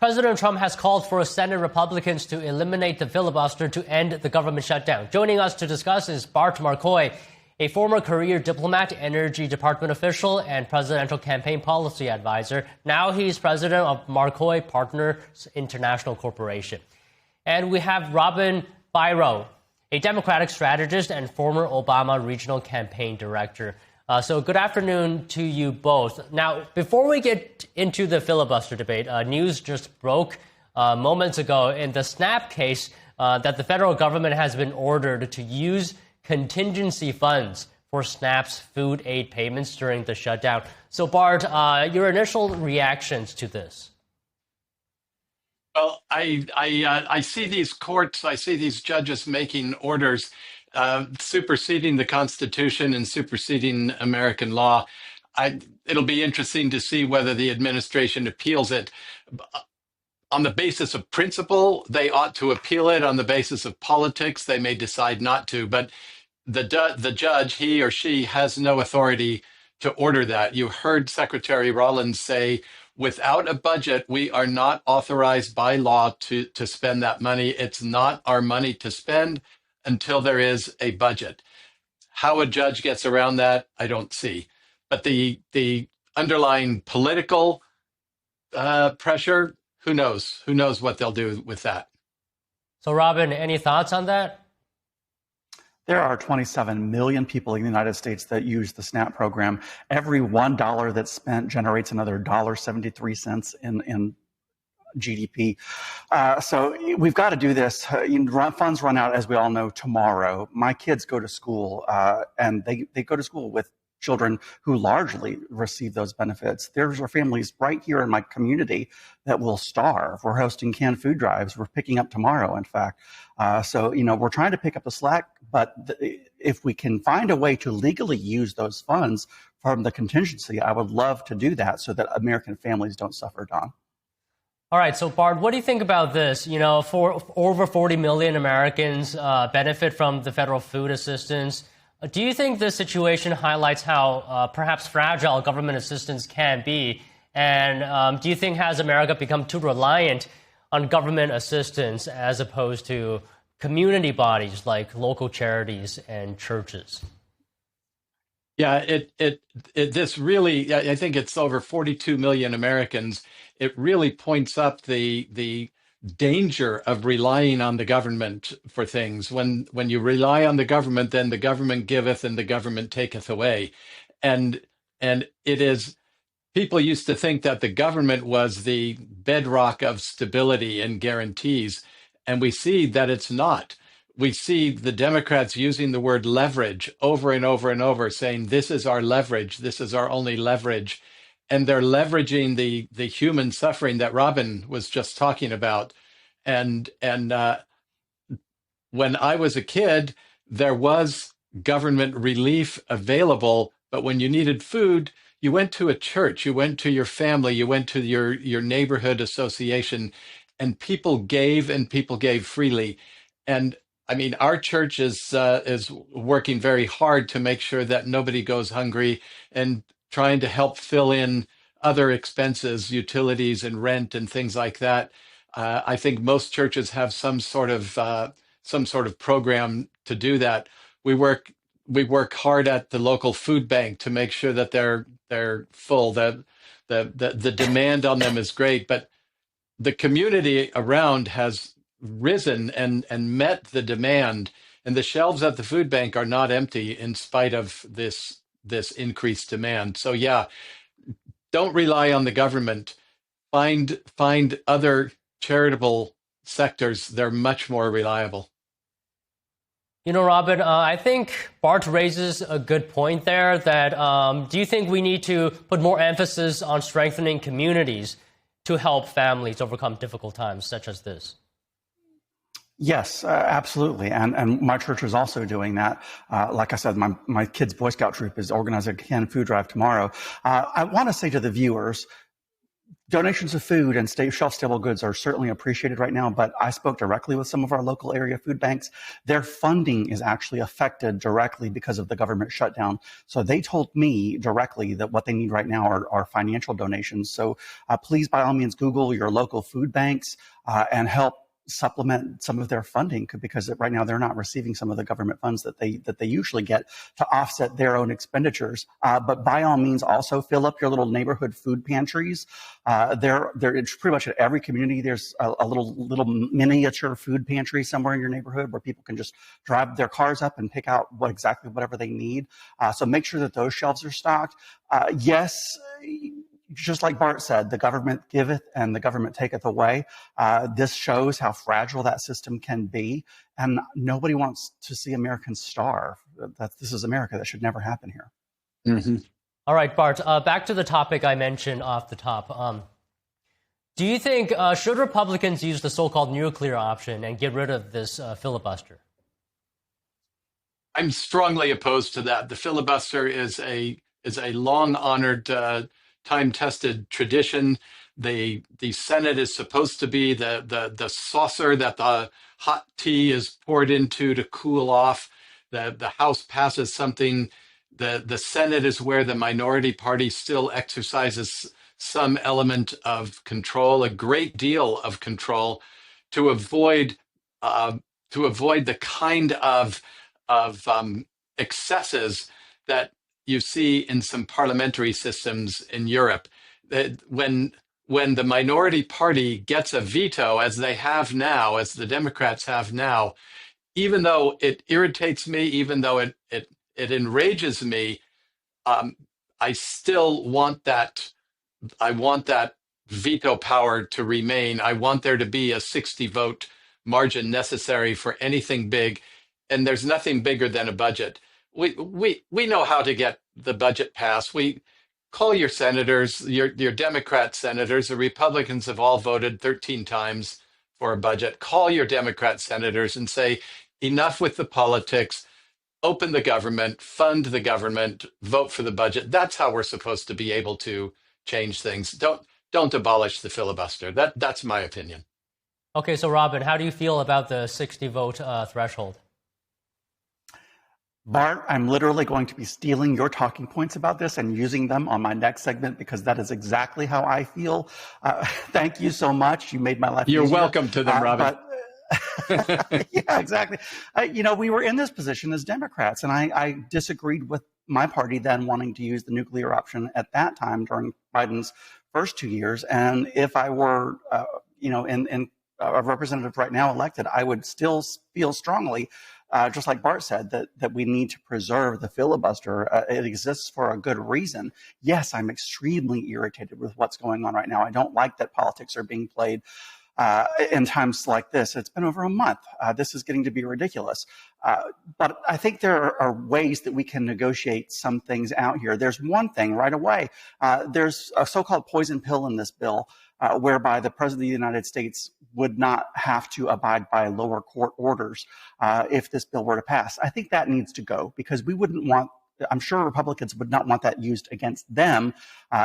President Trump has called for Senate Republicans to eliminate the filibuster to end the government shutdown. Joining us to discuss is Bart Marcois, a former career diplomat, Energy Department official, and presidential campaign policy advisor. Now he's president of Marcois Partners International Corporation. And we have Robin Biro, a Democratic strategist and former Obama regional campaign director. So good afternoon to you both. Now, before we get into the filibuster debate, news just broke moments ago in the SNAP case that the federal government has been ordered to use contingency funds for SNAP's food aid payments during the shutdown. So, Bart, your initial reactions to this? Well, I see these courts, I see these judges making orders superseding the Constitution and superseding American law. It'll be interesting to see whether the administration appeals it. On the basis of principle, they ought to appeal it. On the basis of politics, they may decide not to. But the judge, he or she, has no authority to order that. You heard Secretary Rollins say, without a budget, we are not authorized by law to spend that money. It's not our money to spend until there is a budget. How a judge gets around that, I don't see. But the underlying political pressure, who knows? Who knows what they'll do with that? So, Robin, any thoughts on that? There are 27 million people in the United States that use the SNAP program. Every $1 that's spent generates another $1.73 in GDP. So we've got to do this. Funds run out, as we all know, tomorrow. My kids go to school, and they go to school with children who largely receive those benefits. There's our families right here in my community that will starve. We're hosting canned food drives. We're picking up tomorrow, in fact. So, we're trying to pick up the slack, but if we can find a way to legally use those funds from the contingency, I would love to do that so that American families don't suffer, Don. All right, so Bart, what do you think about this? For over 40 million Americans benefit from the federal food assistance. Do you think this situation highlights how perhaps fragile government assistance can be? And do you think has America become too reliant on government assistance as opposed to community bodies like local charities and churches? Yeah, this really, I think it's over 42 million Americans. It really points up the danger of relying on the government for things. When you rely on the government, then the government giveth and the government taketh away. And it is, people used to think that the government was the bedrock of stability and guarantees. And we see that it's not. We see the Democrats using the word leverage over and over and over, saying, this is our leverage, this is our only leverage. And they're leveraging the human suffering that Robin was just talking about. And when I was a kid, there was government relief available, but when you needed food, you went to a church, you went to your family, you went to your neighborhood association, and people gave freely. And I mean, our church is working very hard to make sure that nobody goes hungry and trying to help fill in other expenses, utilities and rent and things like that. I think most churches have some sort of program to do that. We work hard at the local food bank to make sure that they're full. The demand on them is great, but the community around has risen and met the demand, and the shelves at the food bank are not empty in spite of this increased demand. So yeah, don't rely on the government. Find other charitable sectors. They're much more reliable. Robin, I think Bart raises a good point there that do you think we need to put more emphasis on strengthening communities to help families overcome difficult times such as this? Yes, absolutely. And my church is also doing that. Like I said, my kids' Boy Scout troop is organizing a canned food drive tomorrow. I want to say to the viewers, Donations of food and shelf-stable goods are certainly appreciated right now, but I spoke directly with some of our local area food banks. Their funding is actually affected directly because of the government shutdown. So they told me directly that what they need right now are financial donations. So please, by all means, Google your local food banks and help supplement some of their funding, because right now they're not receiving some of the government funds that they usually get to offset their own expenditures. But by all means, also fill up your little neighborhood food pantries. There, it's pretty much at every community. There's a little miniature food pantry somewhere in your neighborhood where people can just drive their cars up and pick out exactly whatever they need. So make sure that those shelves are stocked. Yes. Just like Bart said, the government giveth and the government taketh away. This shows how fragile that system can be, and nobody wants to see Americans starve. This is America. That should never happen here. Mm-hmm. All right, Bart, back to the topic I mentioned off the top. Do you think, should Republicans use the so-called nuclear option and get rid of this filibuster? I'm strongly opposed to that. The filibuster is a long-honored, time-tested tradition. The Senate is supposed to be the saucer that the hot tea is poured into to cool off. The House passes something. The Senate is where the minority party still exercises some element of control, a great deal of control, to avoid the kind of excesses that you see in some parliamentary systems in Europe. That when the minority party gets a veto, as they have now, as the Democrats have now, even though it irritates me, even though it enrages me, I still want that. I want that veto power to remain. I want there to be a 60-vote margin necessary for anything big, and there's nothing bigger than a budget. We know how to get the budget passed. We call your senators, your Democrat senators. The Republicans have all voted 13 times for a budget. Call your Democrat senators and say, enough with the politics. Open the government, fund the government, vote for the budget. That's how we're supposed to be able to change things. Don't abolish the filibuster. That's my opinion. Okay, so Robin, how do you feel about the 60-vote threshold? Bart, I'm literally going to be stealing your talking points about this and using them on my next segment, because that is exactly how I feel. Thank you so much. You made my life You're easier. welcome to them, Robin. Yeah, exactly. We were in this position as Democrats, and I disagreed with my party then wanting to use the nuclear option at that time during Biden's first 2 years. And if I were, a representative right now elected, I would still feel strongly, just like Bart said, that we need to preserve the filibuster. It exists for a good reason. Yes, I'm extremely irritated with what's going on right now. I don't like that politics are being played in times like this. It's been over a month. This is getting to be ridiculous. But I think there are ways that we can negotiate some things out here. There's one thing right away. There's a so-called poison pill in this bill, whereby the President of the United States would not have to abide by lower court orders if this bill were to pass. I think that needs to go, because we wouldn't want, I'm sure Republicans would not want that used against them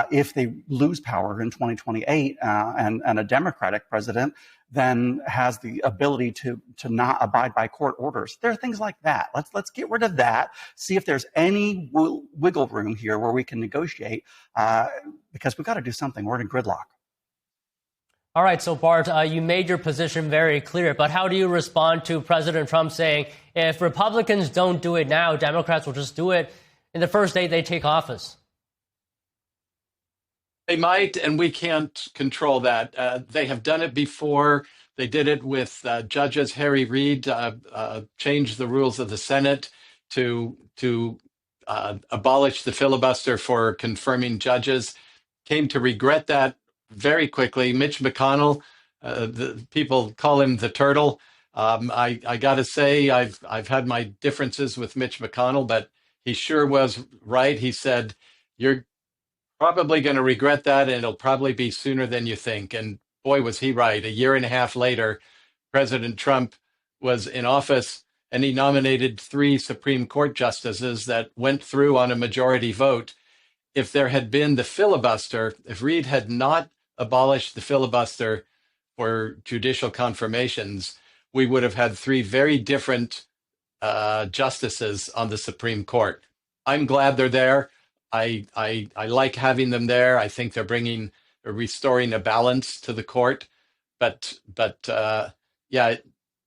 if they lose power in 2028 and a Democratic president then has the ability to not abide by court orders. There are things like that. Let's get rid of that. See if there's any wiggle room here where we can negotiate, because we've got to do something. We're in gridlock. All right, so Bart, you made your position very clear, but how do you respond to President Trump saying if Republicans don't do it now, Democrats will just do it in the first day they take office? They might, and we can't control that. They have done it before. They did it with judges. Harry Reid changed the rules of the Senate to abolish the filibuster for confirming judges. Came to regret that very quickly. Mitch McConnell, the people call him the turtle. I got to say, I've had my differences with Mitch McConnell, but he sure was right. He said, "You're probably going to regret that, and it'll probably be sooner than you think." And boy, was he right. A year and a half later, President Trump was in office, and he nominated 3 Supreme Court justices that went through on a majority vote. If there had been the filibuster, if Reid had not abolished the filibuster for judicial confirmations, we would have had three very different justices on the Supreme Court. I'm glad they're there. I like having them there. I think they're restoring a balance to the court. But yeah,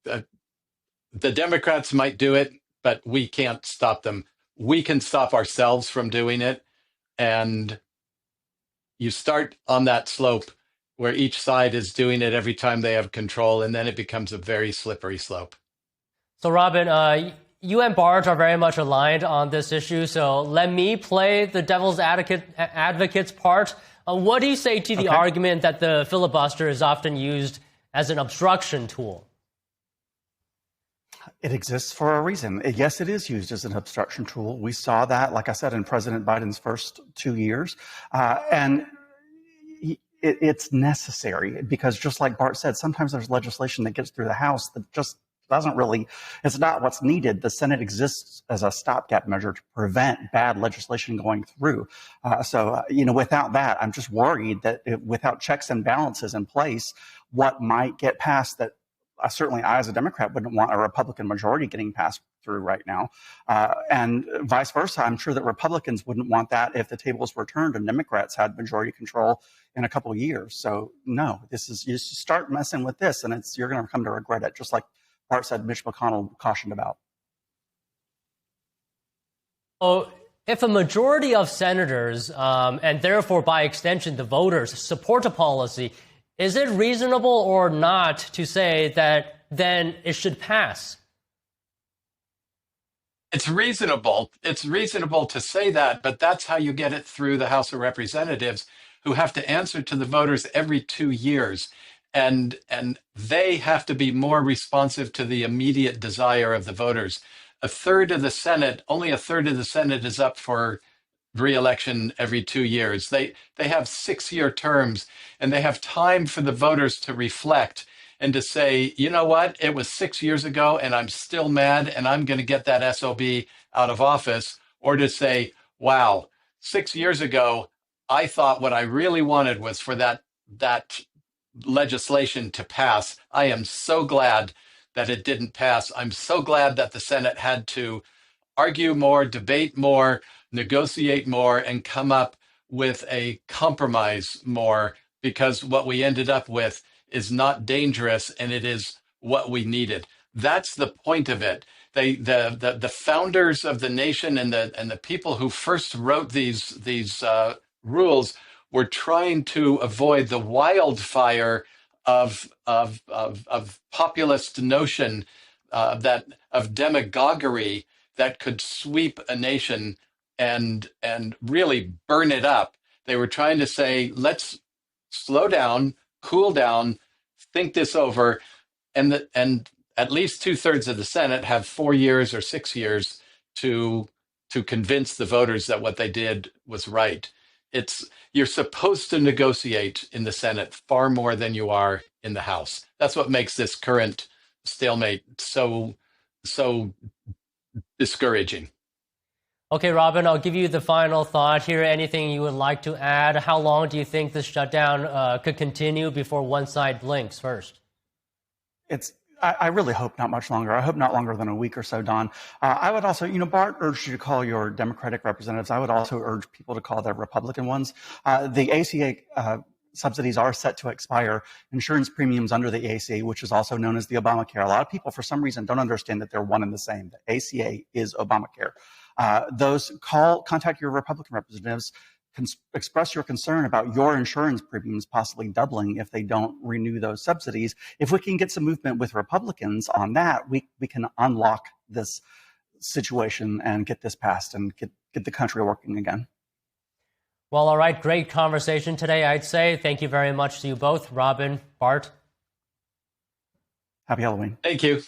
the Democrats might do it, but we can't stop them. We can stop ourselves from doing it. And you start on that slope where each side is doing it every time they have control, and then it becomes a very slippery slope. So, Robin, you and Bart are very much aligned on this issue. So let me play the devil's advocate's part. What do you say to the argument that the filibuster is often used as an obstruction tool? It exists for a reason. Yes, it is used as an obstruction tool. We saw that, like I said, in President Biden's first 2 years. And it's necessary because, just like Bart said, sometimes there's legislation that gets through the House that just doesn't really, it's not what's needed. The Senate exists as a stopgap measure to prevent bad legislation going through. So, without that, I'm just worried that without checks and balances in place, what might get passed that certainly I, as a Democrat, wouldn't want a Republican majority getting passed through right now. And vice versa, I'm sure that Republicans wouldn't want that if the tables were turned and Democrats had majority control in a couple of years. So no, you start messing with this and you're going to come to regret it, just like Bart said Mitch McConnell cautioned about. So if a majority of senators, and therefore by extension the voters, support a policy, is it reasonable or not to say that then it should pass? It's reasonable. It's reasonable to say that, but that's how you get it through the House of Representatives, who have to answer to the voters every 2 years. And they have to be more responsive to the immediate desire of the voters. Only a third of the Senate is up for re-election every 2 years. They have 6-year terms, and they have time for the voters to reflect and to say, you know what, it was 6 years ago and I'm still mad and I'm going to get that SOB out of office. Or to say, wow, 6 years ago, I thought what I really wanted was for that legislation to pass. I am so glad that it didn't pass. I'm so glad that the Senate had to argue more, debate more, negotiate more, and come up with a compromise more, because what we ended up with is not dangerous, and it is what we needed. That's the point of it. The founders of the nation and the people who first wrote these rules were trying to avoid the wildfire of populist notion of demagoguery that could sweep a nation and really burn it up. They were trying to say, let's slow down, cool down, think this over, and at least 2/3 of the Senate have 4 years or 6 years to convince the voters that what they did was right. You're supposed to negotiate in the Senate far more than you are in the House. That's what makes this current stalemate so discouraging. Okay, Robin, I'll give you the final thought here. Anything you would like to add? How long do you think this shutdown could continue before one side blinks first? I really hope not much longer. I hope not longer than a week or so, Don. I would also, Bart urged you to call your Democratic representatives. I would also urge people to call their Republican ones. The ACA subsidies are set to expire. Insurance premiums under the ACA, which is also known as the Obamacare. A lot of people, for some reason, don't understand that they're one and the same. The ACA is Obamacare. Contact your Republican representatives, express your concern about your insurance premiums possibly doubling if they don't renew those subsidies. If we can get some movement with Republicans on that, we can unlock this situation and get this passed and get the country working again. Well, all right. Great conversation today, I'd say. Thank you very much to you both, Robin, Bart. Happy Halloween. Thank you.